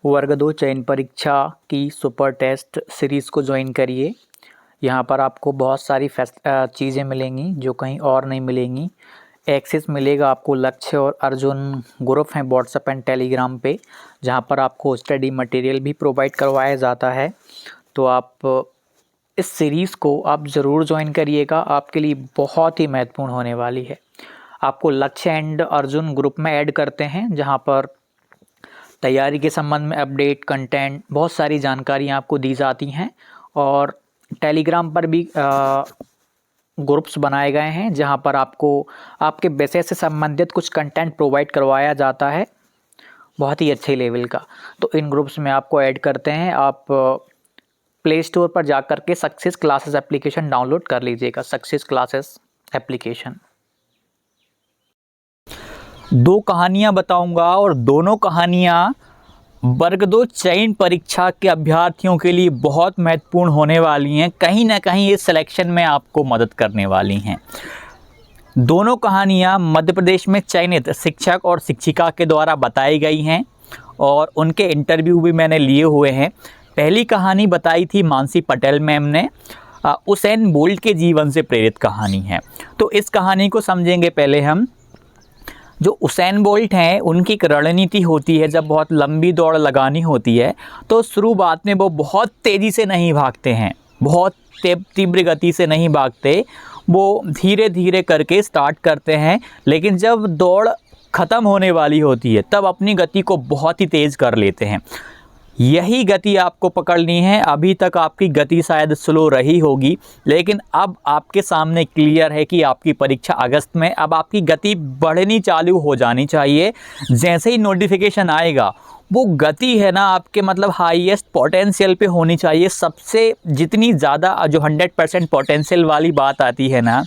वर्ग 2 चयन परीक्षा की सुपर टेस्ट सीरीज़ को ज्वाइन करिए। यहाँ पर आपको बहुत सारी चीज़ें मिलेंगी जो कहीं और नहीं मिलेंगी। एक्सेस मिलेगा आपको लक्ष्य और अर्जुन ग्रुप हैं व्हाट्सएप एंड टेलीग्राम पे, जहाँ पर आपको स्टडी मटेरियल भी प्रोवाइड करवाया जाता है। तो आप इस सीरीज़ को आप ज़रूर ज्वाइन करिएगा, आपके लिए बहुत ही महत्वपूर्ण होने वाली है। आपको लक्ष्य एंड अर्जुन ग्रुप में ऐड करते हैं, जहाँ पर तैयारी के संबंध में अपडेट, कंटेंट, बहुत सारी जानकारियाँ आपको दी जाती हैं। और टेलीग्राम पर भी ग्रुप्स बनाए गए हैं, जहां पर आपको आपके विषय से संबंधित कुछ कंटेंट प्रोवाइड करवाया जाता है, बहुत ही अच्छे लेवल का। तो इन ग्रुप्स में आपको ऐड करते हैं। आप प्ले स्टोर पर जाकर के सक्सेस क्लासेस एप्लीकेशन डाउनलोड कर लीजिएगा। Success classes application. दो कहानियां बताऊंगा और दोनों कहानियां वर्ग 2 चयन परीक्षा के अभ्यर्थियों के लिए बहुत महत्वपूर्ण होने वाली हैं। कहीं ना कहीं ये सिलेक्शन में आपको मदद करने वाली हैं। दोनों कहानियां मध्य प्रदेश में चयनित शिक्षक और शिक्षिका के द्वारा बताई गई हैं और उनके इंटरव्यू भी मैंने लिए हुए हैं। पहली कहानी बताई थी मानसी पटेल मैम ने, उसेन बोल्ट के जीवन से प्रेरित कहानी है। तो इस कहानी को समझेंगे पहले हम। जो उसेन बोल्ट हैं, उनकी एक रणनीति होती है, जब बहुत लंबी दौड़ लगानी होती है तो शुरुआत में वो बहुत तेज़ी से नहीं भागते हैं, बहुत तीव्र गति से नहीं भागते, वो धीरे धीरे करके स्टार्ट करते हैं। लेकिन जब दौड़ ख़त्म होने वाली होती है तब अपनी गति को बहुत ही तेज़ कर लेते हैं। यही गति आपको पकड़नी है। अभी तक आपकी गति शायद स्लो रही होगी, लेकिन अब आपके सामने क्लियर है कि आपकी परीक्षा अगस्त में, अब आपकी गति बढ़नी चालू हो जानी चाहिए। जैसे ही नोटिफिकेशन आएगा, वो गति है ना आपके मतलब हाईएस्ट पोटेंशियल पे होनी चाहिए। सबसे जितनी ज़्यादा जो 100% पोटेंशियल वाली बात आती है ना,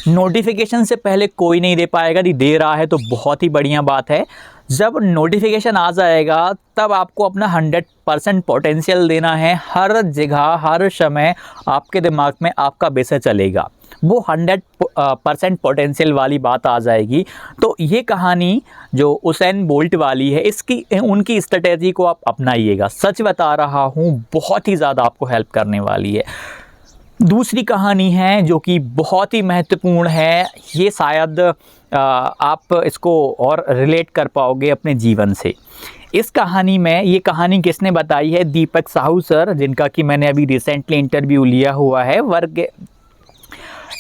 नोटिफिकेशन से पहले कोई नहीं दे पाएगा। यदि दे रहा है तो बहुत ही बढ़िया बात है। जब नोटिफिकेशन आ जाएगा तब आपको अपना 100% पोटेंशियल देना है। हर जगह हर समय आपके दिमाग में आपका विषय चलेगा, वो 100% पोटेंशियल वाली बात आ जाएगी। तो ये कहानी जो उसेन बोल्ट वाली है, इसकी उनकी स्ट्रेटेजी को आप अपनाइएगा। सच बता रहा हूँ, बहुत ही ज़्यादा आपको हेल्प करने वाली है। दूसरी कहानी है जो कि बहुत ही महत्वपूर्ण है। ये शायद आप इसको और रिलेट कर पाओगे अपने जीवन से। इस कहानी में, ये कहानी किसने बताई है? दीपक साहू सर, जिनका कि मैंने अभी रिसेंटली इंटरव्यू लिया हुआ है। वर्ग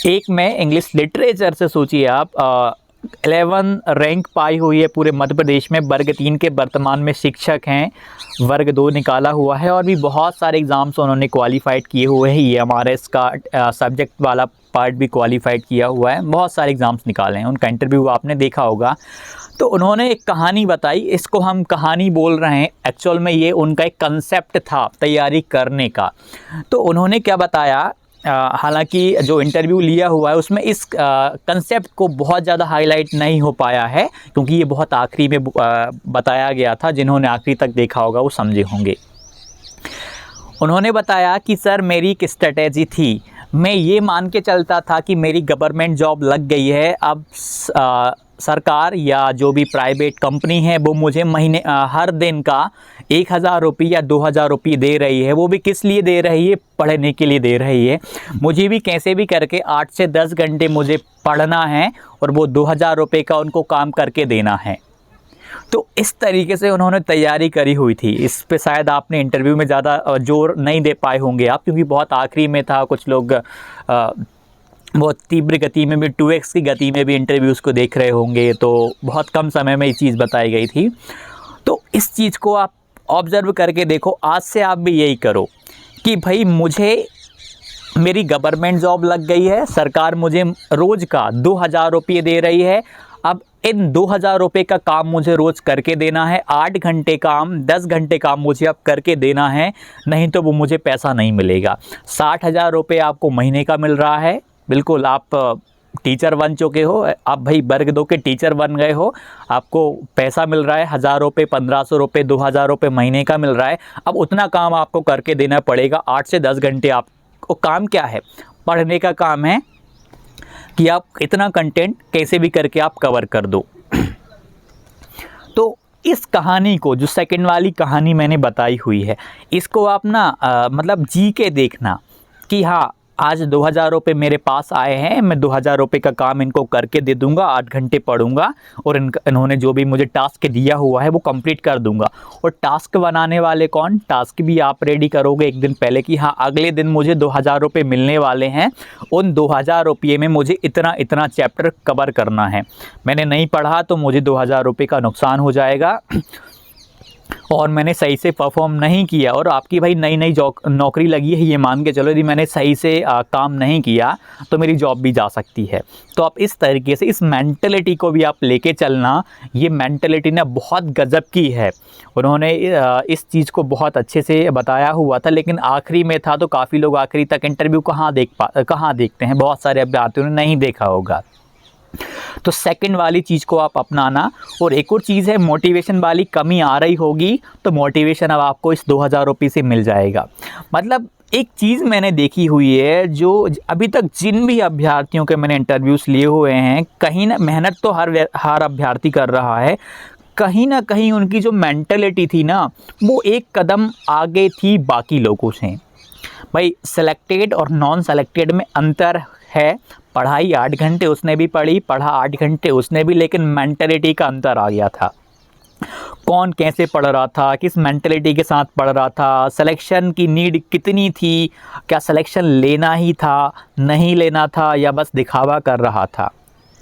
1 में इंग्लिश लिटरेचर से सोचिए आप 11 रैंक पाई हुई है पूरे मध्य प्रदेश में। वर्ग 3 के वर्तमान में शिक्षक हैं। वर्ग 2 निकाला हुआ है और भी बहुत सारे एग्ज़ाम्स उन्होंने क्वालिफाइड किए हुए हैं। ये हमारे इसका सब्जेक्ट वाला पार्ट भी क्वालिफाइड किया हुआ है। बहुत सारे एग्ज़ाम्स निकाले हैं, उनका इंटरव्यू आपने देखा होगा। तो उन्होंने एक कहानी बताई, इसको हम कहानी बोल रहे हैं, एक्चुअल में ये उनका एक कंसेप्ट था तैयारी करने का। तो उन्होंने क्या बताया, हालांकि जो इंटरव्यू लिया हुआ है उसमें इस कंसेप्ट को बहुत ज़्यादा हाईलाइट नहीं हो पाया है, क्योंकि ये बहुत आखिरी में बताया गया था। जिन्होंने आखिरी तक देखा होगा वो समझे होंगे। उन्होंने बताया कि सर, मेरी एक स्ट्रेटेजी थी। मैं ये मान के चलता था कि मेरी गवर्नमेंट जॉब लग गई है, अब सरकार या जो भी प्राइवेट कंपनी है वो मुझे महीने हर दिन का 1000 रुपये या 2000 रुपये दे रही है। वो भी किस लिए दे रही है? पढ़ने के लिए दे रही है। मुझे भी कैसे भी करके 8 से 10 घंटे मुझे पढ़ना है और वो 2000 रुपये का उनको काम करके देना है। तो इस तरीके से उन्होंने तैयारी करी हुई थी। इस पे शायद आपने इंटरव्यू में ज़्यादा जोर नहीं दे पाए होंगे आप, क्योंकि बहुत आखिरी में था। कुछ लोग बहुत तीव्र गति में भी, 2x की गति में भी इंटरव्यूज़ को देख रहे होंगे, तो बहुत कम समय में ये चीज़ बताई गई थी। तो इस चीज़ को आप ऑब्ज़र्व करके देखो। आज से आप भी यही करो कि भाई, मुझे मेरी गवर्नमेंट जॉब लग गई है, सरकार मुझे रोज़ का 2000 रुपये दे रही है। अब इन 2000 रुपये का काम मुझे रोज़ करके देना है। 8 घंटे काम, 10 घंटे काम मुझे अब करके देना है, नहीं तो वो मुझे पैसा नहीं मिलेगा। 60,000 रुपये आपको महीने का मिल रहा है। बिल्कुल, आप टीचर बन चुके हो, आप भाई वर्ग 2 के टीचर बन गए हो, आपको पैसा मिल रहा है 1000 रुपये, 1500 रुपये, 2000 रुपये महीने का मिल रहा है। अब उतना काम आपको करके देना पड़ेगा। 8 से 10 घंटे आपको काम क्या है? पढ़ने का काम है कि आप इतना कंटेंट कैसे भी करके आप कवर कर दो। तो इस कहानी को, जो सेकंड वाली कहानी मैंने बताई हुई है, इसको आप ना मतलब जी के देखना कि हाँ, आज 2000 रुपये मेरे पास आए हैं, मैं 2000 रुपये का काम इनको करके दे दूंगा, 8 घंटे पढ़ूंगा और इन्होंने जो भी मुझे टास्क दिया हुआ है वो कंप्लीट कर दूंगा। और टास्क बनाने वाले कौन, टास्क भी आप रेडी करोगे एक दिन पहले कि हाँ, अगले दिन मुझे 2000 रुपये मिलने वाले हैं, उन 2000 रुपये में मुझे इतना इतना चैप्टर कवर करना है। मैंने नहीं पढ़ा तो मुझे 2000 रुपये का नुकसान हो जाएगा और मैंने सही से परफॉर्म नहीं किया, और आपकी भाई नई नई नौकरी लगी है, ये मान के चलो, यदि मैंने सही से काम नहीं किया तो मेरी जॉब भी जा सकती है। तो आप इस तरीके से इस मेंटलिटी को भी आप लेके चलना। ये मेंटलिटी ना बहुत गजब की है। उन्होंने इस चीज़ को बहुत अच्छे से बताया हुआ था, लेकिन आखिरी में था तो काफ़ी लोग आखिरी तक इंटरव्यू कहाँ देखते हैं, बहुत सारे अभ्यर्थियों ने नहीं देखा होगा। तो सेकंड वाली चीज़ को आप अपनाना। और एक और चीज़ है, मोटिवेशन वाली कमी आ रही होगी तो मोटिवेशन अब आपको इस 2000 रुपये से मिल जाएगा। मतलब एक चीज़ मैंने देखी हुई है, जो अभी तक जिन भी अभ्यर्थियों के मैंने इंटरव्यूज़ लिए हुए हैं, कहीं ना मेहनत तो हर अभ्यर्थी कर रहा है, कहीं ना कहीं उनकी जो मेंटलिटी थी ना, वो एक कदम आगे थी बाकी लोगों से। भाई सेलेक्टेड और नॉन सेलेक्टेड में अंतर है। पढ़ाई 8 घंटे उसने भी पढ़ी, पढ़ा 8 घंटे उसने भी, लेकिन मेंटलिटी का अंतर आ गया था। कौन कैसे पढ़ रहा था, किस मेंटलिटी के साथ पढ़ रहा था, सिलेक्शन की नीड कितनी थी, क्या सिलेक्शन लेना ही था, नहीं लेना था, या बस दिखावा कर रहा था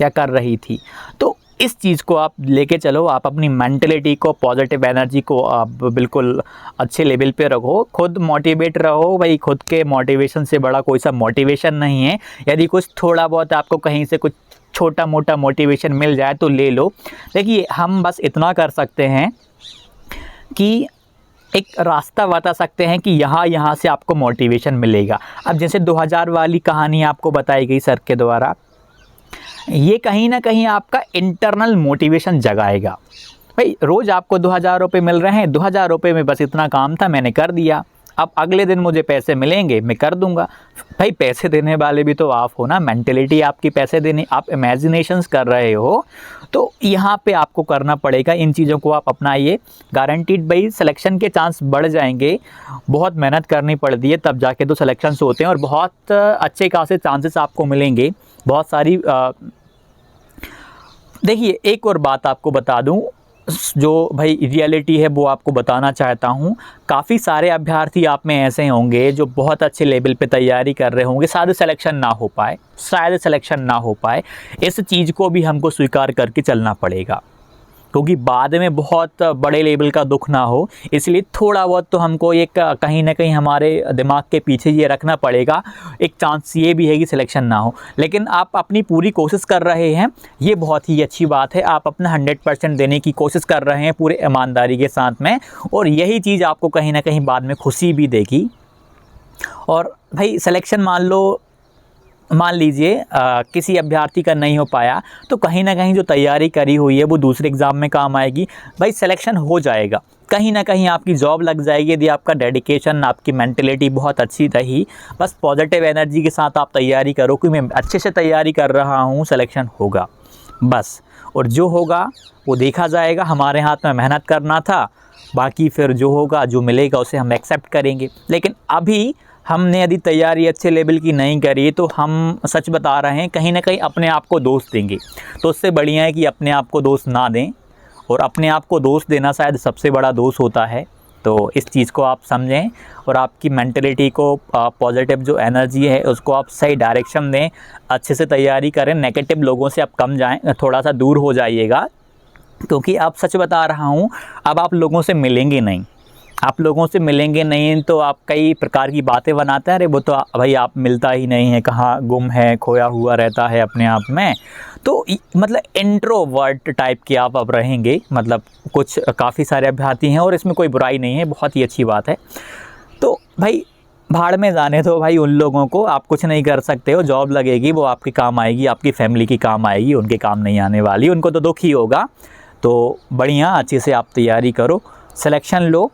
या कर रही थी। तो इस चीज़ को आप लेके चलो, आप अपनी मेंटलिटी को, पॉजिटिव एनर्जी को आप बिल्कुल अच्छे लेवल पे रखो, खुद मोटिवेट रहो। भाई खुद के मोटिवेशन से बड़ा कोई सा मोटिवेशन नहीं है। यदि कुछ थोड़ा बहुत आपको कहीं से कुछ छोटा मोटा मोटिवेशन मिल जाए तो ले लो। देखिए, हम बस इतना कर सकते हैं कि एक रास्ता बता सकते हैं कि यहाँ से आपको मोटिवेशन मिलेगा। अब जैसे 2000 वाली कहानी आपको बताई गई सर के द्वारा, ये कहीं ना कहीं आपका इंटरनल मोटिवेशन जगाएगा। भाई रोज़ आपको 2000 रुपये मिल रहे हैं, 2000 रुपये में बस इतना काम था, मैंने कर दिया, अब अगले दिन मुझे पैसे मिलेंगे, मैं कर दूंगा। भाई पैसे देने वाले भी तो आप हो ना, मेंटलिटी आपकी पैसे देने, आप इमेजिनेशंस कर रहे हो, तो यहाँ पे आपको करना पड़ेगा। इन चीज़ों को आप अपनाइए, गारंटीड भाई सिलेक्शन के चांस बढ़ जाएंगे। बहुत मेहनत करनी पड़ती है तब जाके तो सिलेक्शंस होते हैं, और बहुत अच्छे खासे चांसेस आपको मिलेंगे। बहुत सारी देखिए, एक और बात आपको बता दूं, जो भाई रियलिटी है वो आपको बताना चाहता हूं। काफ़ी सारे अभ्यर्थी आप में ऐसे होंगे जो बहुत अच्छे लेवल पे तैयारी कर रहे होंगे, शायद सिलेक्शन ना हो पाए। इस चीज़ को भी हमको स्वीकार करके चलना पड़ेगा, क्योंकि बाद में बहुत बड़े लेवल का दुख ना हो, इसलिए थोड़ा बहुत तो हमको एक कहीं ना कहीं हमारे दिमाग के पीछे ये रखना पड़ेगा। एक चांस ये भी है कि सिलेक्शन ना हो, लेकिन आप अपनी पूरी कोशिश कर रहे हैं, ये बहुत ही अच्छी बात है। आप अपना 100% देने की कोशिश कर रहे हैं पूरे ईमानदारी के साथ में, और यही चीज़ आपको कहीं ना कहीं बाद में खुशी भी देगी। और भाई सिलेक्शन मान लीजिए किसी अभ्यर्थी का नहीं हो पाया, तो कहीं ना कहीं जो तैयारी करी हुई है वो दूसरे एग्ज़ाम में काम आएगी। भाई सिलेक्शन हो जाएगा, कहीं ना कहीं आपकी जॉब लग जाएगी, यदि आपका डेडिकेशन, आपकी मेंटलिटी बहुत अच्छी रही। बस पॉजिटिव एनर्जी के साथ आप तैयारी करो कि मैं अच्छे से तैयारी कर रहा हूँ, सिलेक्शन होगा बस। और जो होगा वो देखा जाएगा, हमारे हाथ में मेहनत करना था, बाकी फिर जो होगा, जो मिलेगा उसे हम एक्सेप्ट करेंगे। लेकिन अभी हमने यदि तैयारी अच्छे लेवल की नहीं करी तो हम सच बता रहे हैं, कहीं ना कहीं अपने आप को दोष देंगे। तो उससे बढ़िया है कि अपने आप को दोष ना दें, और अपने आप को दोष देना शायद सबसे बड़ा दोष होता है। तो इस चीज़ को आप समझें, और आपकी मेंटलिटी को, पॉजिटिव जो एनर्जी है उसको आप सही डायरेक्शन दें, अच्छे से तैयारी करें। नेगेटिव लोगों से आप कम जाएं, थोड़ा सा दूर हो जाइएगा, क्योंकि आप सच बता रहा हूँ, अब आप लोगों से मिलेंगे नहीं। आप लोगों से मिलेंगे नहीं तो आप कई प्रकार की बातें बनाते हैं, अरे वो तो भाई आप मिलता ही नहीं है, कहाँ गुम है, खोया हुआ रहता है अपने आप में। तो मतलब इंट्रोवर्ट टाइप के आप अब रहेंगे। मतलब कुछ काफ़ी सारे अभ्यर्थी हैं, और इसमें कोई बुराई नहीं है, बहुत ही अच्छी बात है। तो भाई भाड़ में जाने दो भाई उन लोगों को, आप कुछ नहीं कर सकते हो। जॉब लगेगी वो आपके काम आएगी, आपकी फैमिली की काम आएगी, उनके काम नहीं आने वाली, उनको तो दुख ही होगा। तो बढ़िया अच्छे से आप तैयारी करो, सिलेक्शन लो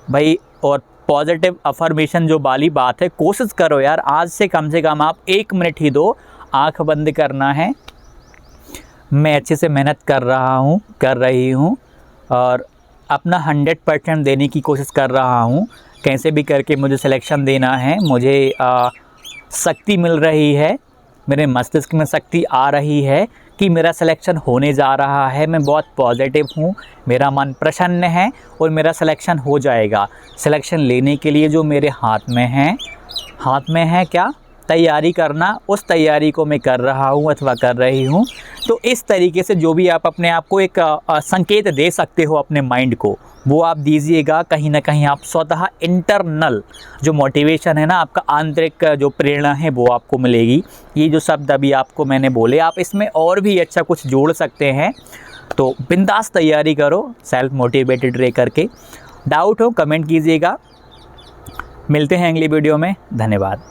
भाई। और पॉजिटिव अफर्मेशन जो वाली बात है, कोशिश करो यार, आज से कम आप 1 मिनट ही दो, आंख बंद करना है, मैं अच्छे से मेहनत कर रहा हूँ, कर रही हूँ, और अपना 100% देने की कोशिश कर रहा हूँ। कैसे भी करके मुझे सिलेक्शन देना है। मुझे शक्ति मिल रही है, मेरे मस्तिष्क में शक्ति आ रही है कि मेरा सिलेक्शन होने जा रहा है। मैं बहुत पॉजिटिव हूँ, मेरा मन प्रसन्न है और मेरा सिलेक्शन हो जाएगा। सिलेक्शन लेने के लिए जो मेरे हाथ में है क्या, तैयारी करना, उस तैयारी को मैं कर रहा हूँ अथवा कर रही हूँ। तो इस तरीके से जो भी आप अपने आप को एक संकेत दे सकते हो अपने माइंड को, वो आप दीजिएगा। कहीं ना कहीं आप स्वतः इंटरनल जो मोटिवेशन है ना, आपका आंतरिक जो प्रेरणा है वो आपको मिलेगी। ये जो शब्द अभी आपको मैंने बोले, आप इसमें और भी अच्छा कुछ जोड़ सकते हैं। तो बिंदास तैयारी करो, सेल्फ मोटिवेटेड रह करके। डाउट हो कमेंट कीजिएगा। मिलते हैं अगली वीडियो में। धन्यवाद।